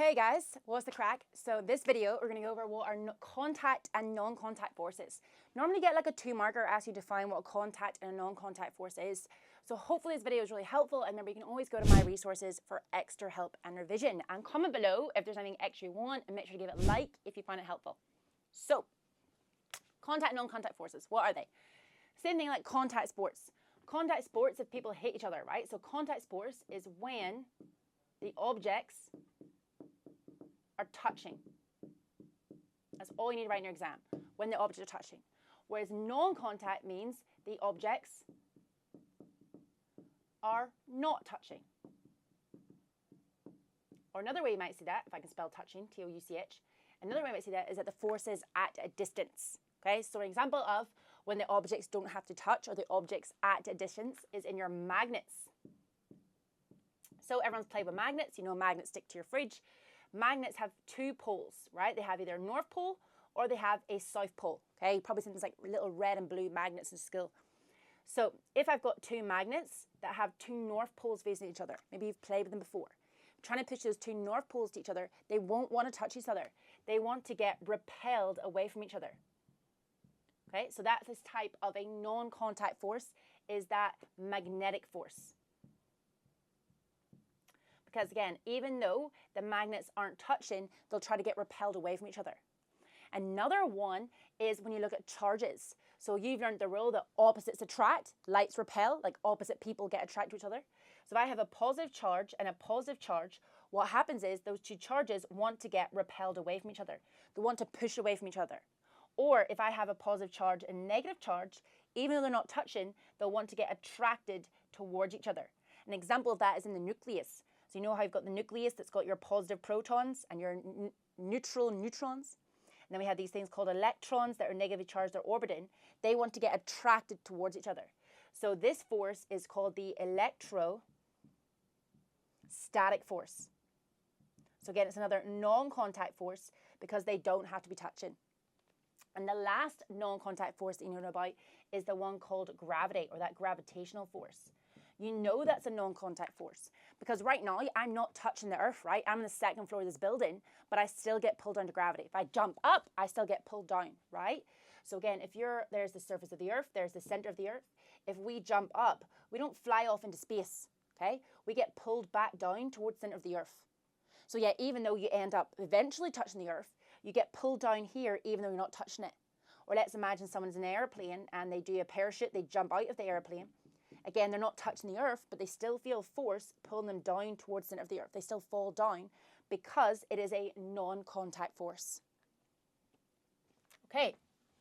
Hey guys, what's the crack? So this video, we're going to go over what are contact and non-contact forces. Normally get like a 2-marker, ask you to define what a contact and a non-contact force is. So hopefully this video is really helpful, and remember you can always go to my resources for extra help and revision. And comment below if there's anything extra you want, and make sure to give it a like if you find it helpful. So, contact and non-contact forces, what are they? Same thing like contact sports. Contact sports if people hit each other, right? So contact sports is when the objects are touching. That's all you need to write in your exam, when the objects are touching. Whereas non-contact means the objects are not touching. Or another way you might see that, if I can spell touching, T-O-U-C-H, another way you might see that is that the force is at a distance. Okay, so an example of when the objects don't have to touch or the objects at a distance is in your magnets. So everyone's played with magnets. You know magnets stick to your fridge. Magnets have 2 poles, right? They have either a north pole or they have a south pole. Okay, you probably seen things like little red and blue magnets in school. So if I've got 2 magnets that have 2 north poles facing each other, maybe you've played with them before, trying to push those 2 north poles to each other, they won't want to touch each other. They want to get repelled away from each other. Okay, so that's this type of a non-contact force, is that magnetic force. Because again, even though the magnets aren't touching, they'll try to get repelled away from each other. Another one is when you look at charges. So you've learned the rule that opposites attract, lights repel, like opposite people get attracted to each other. So if I have a positive charge and a positive charge, what happens is those 2 charges want to get repelled away from each other. They want to push away from each other. Or if I have a positive charge and negative charge, even though they're not touching, they'll want to get attracted towards each other. An example of that is in the nucleus. So you know how you've got the nucleus that's got your positive protons and your neutral neutrons? And then we have these things called electrons that are negatively charged, they're orbiting. They want to get attracted towards each other. So this force is called the electrostatic force. So again, it's another non-contact force because they don't have to be touching. And the last non-contact force that you know about is the one called gravity, or that gravitational force. You know that's a non-contact force because right now I'm not touching the earth, right? I'm on the 2nd floor of this building, but I still get pulled under gravity. If I jump up, I still get pulled down, right? So again, there's the surface of the earth, there's the center of the earth. If we jump up, we don't fly off into space, okay? We get pulled back down towards the center of the earth. So yeah, even though you end up eventually touching the earth, you get pulled down here even though you're not touching it. Or let's imagine someone's in an airplane and they do a parachute, they jump out of the airplane. Again, they're not touching the earth, but they still feel force pulling them down towards the center of the earth. They still fall down because it is a non-contact force. Okay,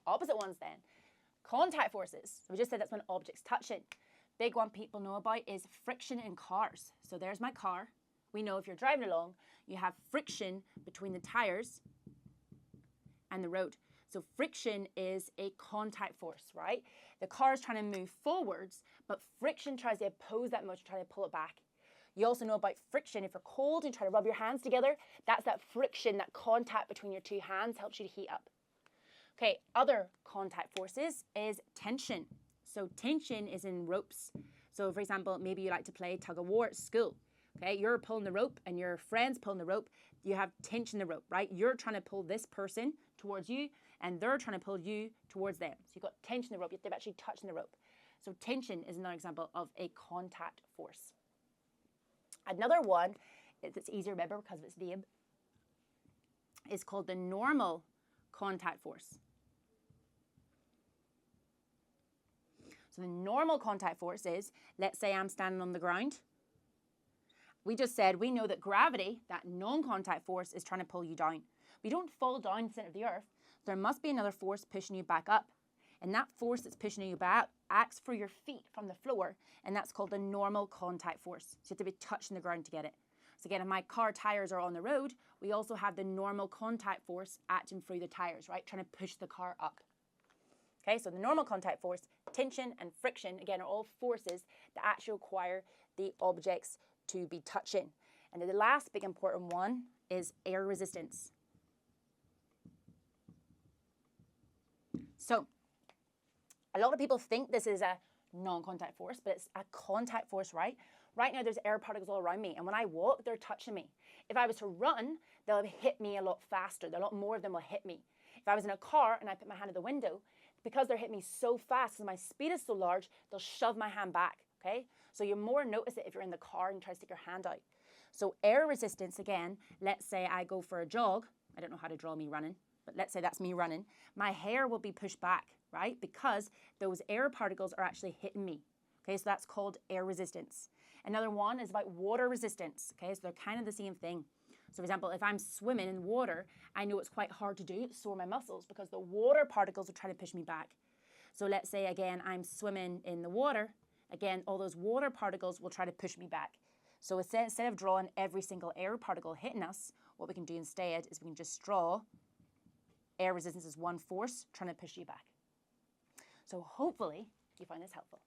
opposite ones then. Contact forces. We just said that's when objects touching. Big one people know about is friction in cars. So there's my car. We know if you're driving along, you have friction between the tires and the road. So friction is a contact force, right? The car is trying to move forwards, but friction tries to oppose that motion, trying to pull it back. You also know about friction. If you're cold and you try to rub your hands together, that's that friction, that contact between your 2 hands helps you to heat up. Okay, other contact forces is tension. So tension is in ropes. So for example, maybe you like to play tug of war at school. Okay, you're pulling the rope and your friend's pulling the rope. You have tension in the rope, right? You're trying to pull this person towards you and they're trying to pull you towards them. So you've got tension in the rope. They're actually touching the rope. So tension is another example of a contact force. Another one that's easier to remember because of its name is called the normal contact force. So the normal contact force is, let's say I'm standing on the ground. We just said we know that gravity, that non-contact force, is trying to pull you down. We don't fall down the center of the earth. There must be another force pushing you back up. And that force that's pushing you back acts for your feet from the floor, and that's called the normal contact force. So you have to be touching the ground to get it. So again, if my car tires are on the road, we also have the normal contact force acting through the tires, right? Trying to push the car up. Okay, so the normal contact force, tension and friction, again, are all forces that actually require the objects to be touching. And then the last big important one is air resistance. So a lot of people think this is a non-contact force, but it's a contact force, right? Right now there's air particles all around me, and when I walk, they're touching me. If I was to run, they'll hit me a lot faster. A lot more of them will hit me. If I was in a car and I put my hand at the window, because they're hitting me so fast, because my speed is so large, they'll shove my hand back, okay? So you more notice it if you're in the car and try to stick your hand out. So air resistance, again, let's say I go for a jog. I don't know how to draw me running, but let's say that's me running. My hair will be pushed back, right? Because those air particles are actually hitting me. Okay, so that's called air resistance. Another one is about water resistance. Okay, so they're kind of the same thing. So for example, if I'm swimming in water, I know it's quite hard to do, sore my muscles, because the water particles are trying to push me back. So let's say, again, I'm swimming in the water. Again, all those water particles will try to push me back. So instead of drawing every single air particle hitting us, what we can do instead is we can just draw air resistance as one force trying to push you back. So hopefully you find this helpful.